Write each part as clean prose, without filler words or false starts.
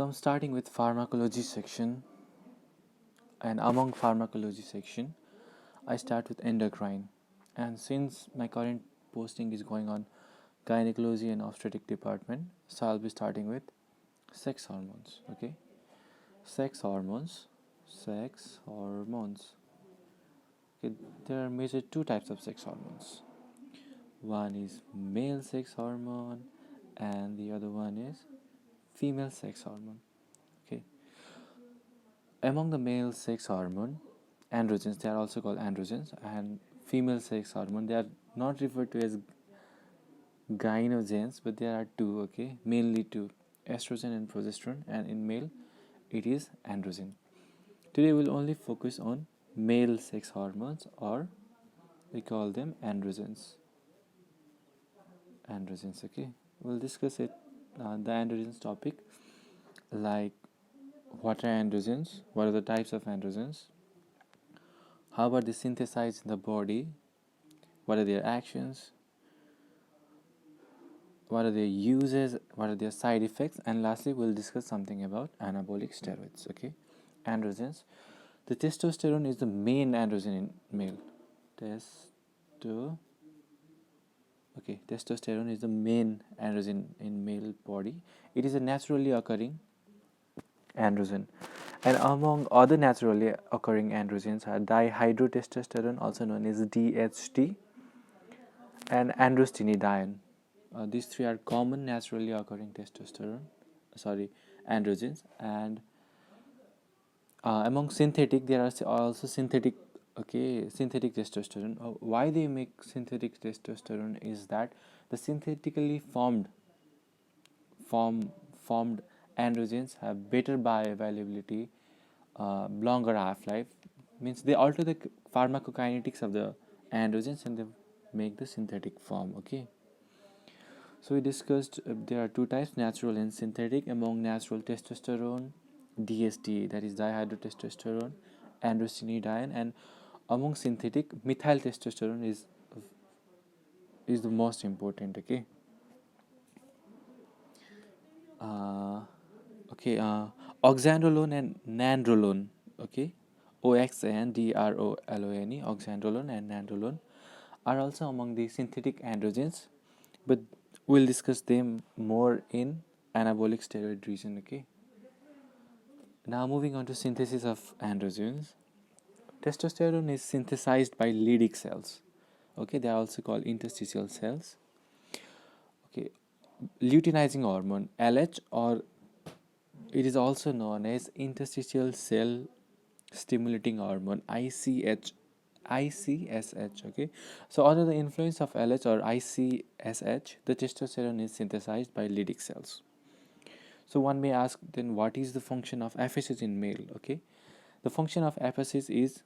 So I'm starting with pharmacology section, and among pharmacology section I start with endocrine. And since my current posting is going on gynecology and obstetric department, so I'll be starting with sex hormones. Okay, sex hormones. Okay, there are major two types of sex hormones. One is male sex hormone and the other one is female sex hormone. Okay, among the male sex hormone, androgens, they are also called androgens, and female sex hormone, they are not referred to as gynogens, but there are two. Okay, mainly two, estrogen and progesterone, and in male it is androgen. Today we'll only focus on male sex hormones, or we call them androgens. Okay, we'll discuss it, the androgens topic, like what are androgens, what are the types of androgens, how are they synthesized in the body, what are their actions, what are their uses, what are their side effects, and lastly we'll discuss something about anabolic steroids. Okay, androgens. The testosterone is the main androgen in male. Testosterone is the main androgen in male body. It is a naturally occurring androgen. And among other naturally occurring androgens are dihydrotestosterone, also known as DHT, and androstenedione. These three are common naturally occurring androgens. And among synthetic, there are also synthetic testosterone. Why they make synthetic testosterone is that the synthetically formed androgens have better bioavailability, longer half-life, means they alter the pharmacokinetics of the androgens and they make the synthetic form. Okay, so we discussed there are two types, natural and synthetic. Among natural testosterone, DHT, that is dihydrotestosterone, androstenedione, and among synthetic, methyl testosterone is the most important. Okay, oxandrolone and nandrolone. Okay, OXANDROLONE, oxandrolone and nandrolone are also among the synthetic androgens, but we'll discuss them more in anabolic steroid region. Okay, now moving on to synthesis of androgens. Testosterone is synthesized by Leydig cells. Okay, they are also called interstitial cells. Okay, luteinizing hormone, LH, or it is also known as interstitial cell stimulating hormone, ICSH. Okay, so under the influence of LH or ICSH, the testosterone is synthesized by Leydig cells. So one may ask, then what is the function of FSH in male? Okay, the function of FSH is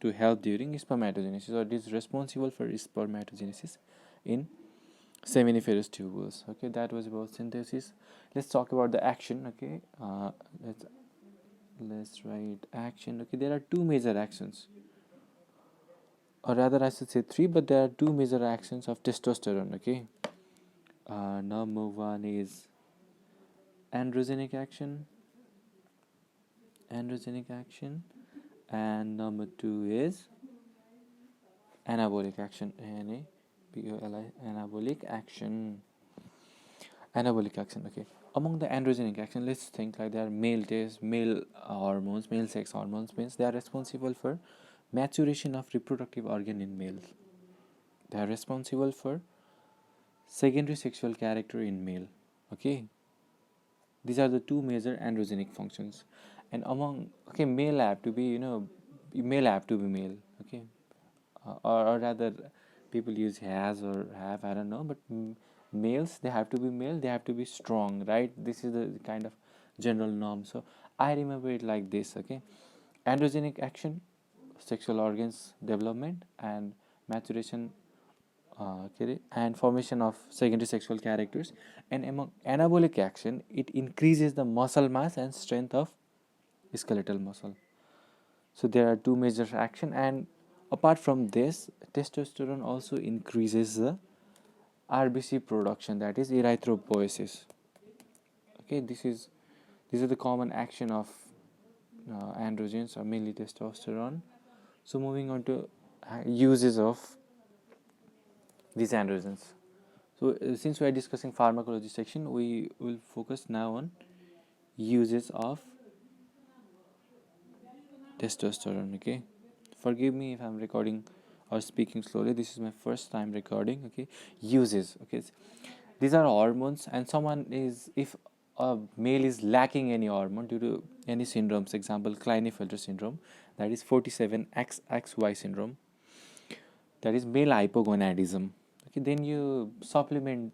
to help during spermatogenesis, or it is responsible for spermatogenesis in seminiferous tubules. Okay, that was about synthesis. Let's talk about the action. Okay, let's write action. Okay, there are two major actions, or rather I should say three, but there are two major actions of testosterone. Okay, number one is androgenic action, and number two is anabolic action, anabolic action. Okay, among the androgenic action, let's think like there are male hormones, male sex hormones, means they are responsible for maturation of reproductive organ in males. They are responsible for secondary sexual character in male. Okay, these are the two major androgenic functions. And among male have to be male. Okay, or rather people use has or have, I don't know, but males, they have to be male, they have to be strong, right? This is the kind of general norm, so I remember it like this. Okay, androgenic action, sexual organs development and maturation, and formation of secondary sexual characters. And among anabolic action, it increases the muscle mass and strength of skeletal muscle. So there are two major action, and apart from this, testosterone also increases the RBC production, that is erythropoiesis. Okay, these are the common action of androgens, or mainly testosterone. So moving on to uses of these androgens. So since we are discussing pharmacology section, we will focus now on uses of testosterone. Okay, forgive me if I'm recording or speaking slowly. This is my first time recording. Okay, uses. Okay, these are hormones, and someone is, if a male is lacking any hormone due to any syndromes, example Klinefelter syndrome, that is 47XXY syndrome, that is male hypogonadism. Okay, then you supplement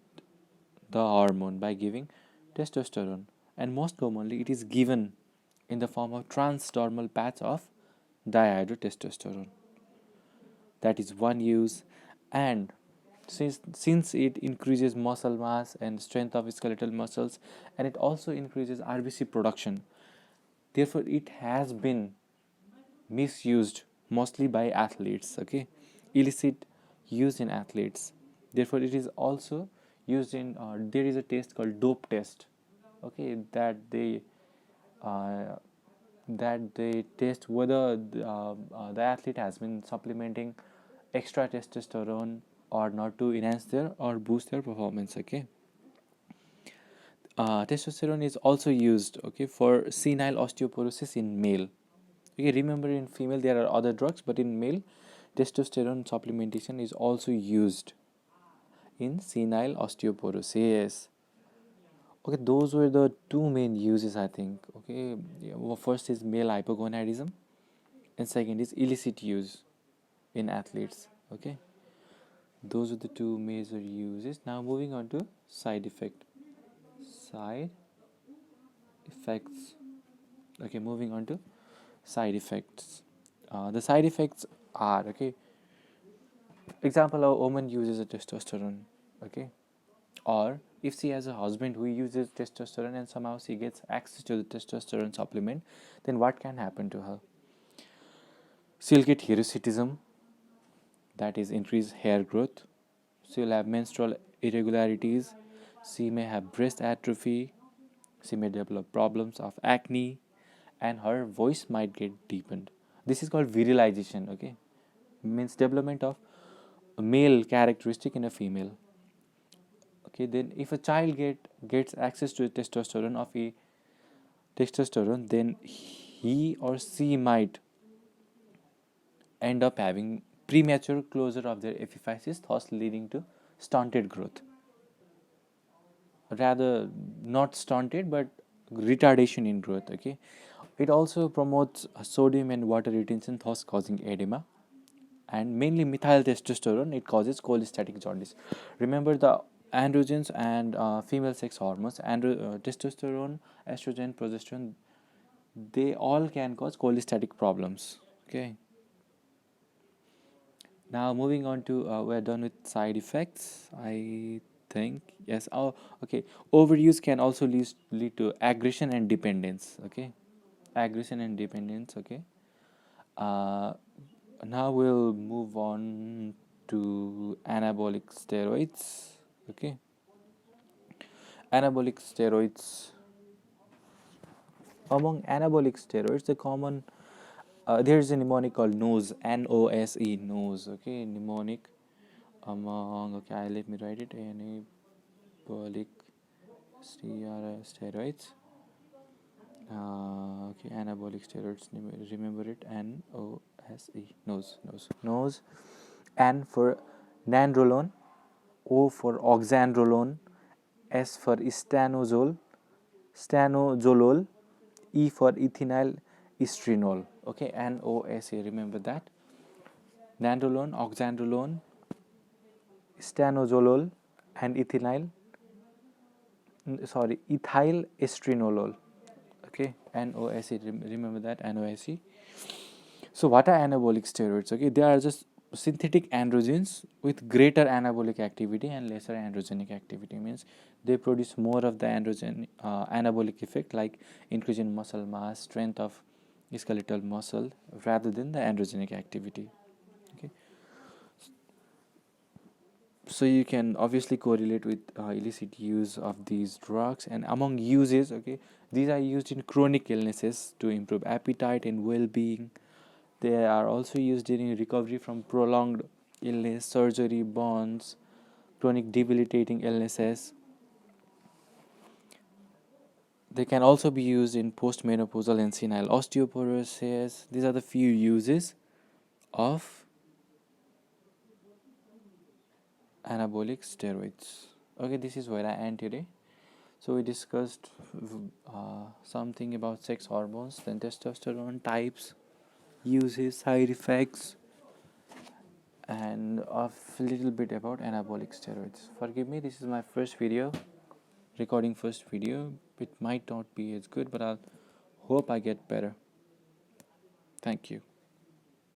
the hormone by giving testosterone, and most commonly it is given in the form of transdermal patch of dihydrotestosterone. That is one use. And since it increases muscle mass and strength of skeletal muscles, and it also increases RBC production, therefore it has been misused mostly by athletes. Okay, illicit use in athletes. Therefore it is also used in there is a test called dope test. Okay, uh, that they test whether the athlete has been supplementing extra testosterone or not to enhance their or boost their performance. Okay, testosterone is also used, okay, for senile osteoporosis in male. Okay, remember in female there are other drugs, but in male testosterone supplementation is also used in senile osteoporosis. Okay, those were the two main uses, I think. Okay, yeah, well, first is male hypogonadism, and second is illicit use in athletes. Okay, those are the two major uses. Now moving on to side side effects. Okay, moving on to side effects. The side effects are, okay, example, a woman uses a testosterone. Okay, or if she has a husband who uses testosterone and somehow she gets access to the testosterone supplement, then what can happen to her? She'll get hirsutism, that is increased hair growth. She'll have menstrual irregularities. She may have breast atrophy. She may develop problems of acne, and her voice might get deepened. This is called virilization. Okay, means development of a male characteristic in a female. Okay, then if a child gets access to testosterone, then he or she might end up having premature closure of their epiphysis, thus leading to stunted growth. Rather, not stunted, but retardation in growth. Okay, it also promotes sodium and water retention, thus causing edema. And mainly methyl testosterone, it causes cholestatic jaundice. Remember the androgens and female sex hormones, testosterone, estrogen, progesterone, they all can cause cholestatic problems. Okay, now moving on to we're done with side effects, I think. Yes. Oh, okay, overuse can also lead to aggression and dependence. Okay, aggression and dependence. Okay, uh, now we'll move on to anabolic steroids. Okay, anabolic steroids. Among anabolic steroids, the common there's a mnemonic called NOSE, NOSE, NOSE. Okay, mnemonic among. Okay, let me write it. Anabolic steroids. Okay, anabolic steroids. Remember it. NOSE, NOSE. N for nandrolone, O for oxandrolone, S for stanozolol, E for ethinyl estrenol. Okay, NOSE, remember that. Nandrolone, oxandrolone, stanozolol, and ethyl estrenolol. Okay, NOSE, remember that, NOSE. So what are anabolic steroids? Okay, they are just synthetic androgens with greater anabolic activity and lesser androgenic activity. Means they produce more of the anabolic effect, like increase in muscle mass, strength of skeletal muscle, rather than the androgenic activity. Okay, So you can obviously correlate with illicit use of these drugs. And among uses, okay, these are used in chronic illnesses to improve appetite and well-being. They are also used during recovery from prolonged illness, surgery, burns, chronic debilitating illnesses. They can also be used in postmenopausal and senile osteoporosis. These are the few uses of anabolic steroids. Okay, this is where I end today. So we discussed something about sex hormones, then testosterone types, uses, side effects, and a little bit about anabolic steroids. Forgive me, this is my first video, recording first video. It might not be as good, but I'll hope I get better. Thank you.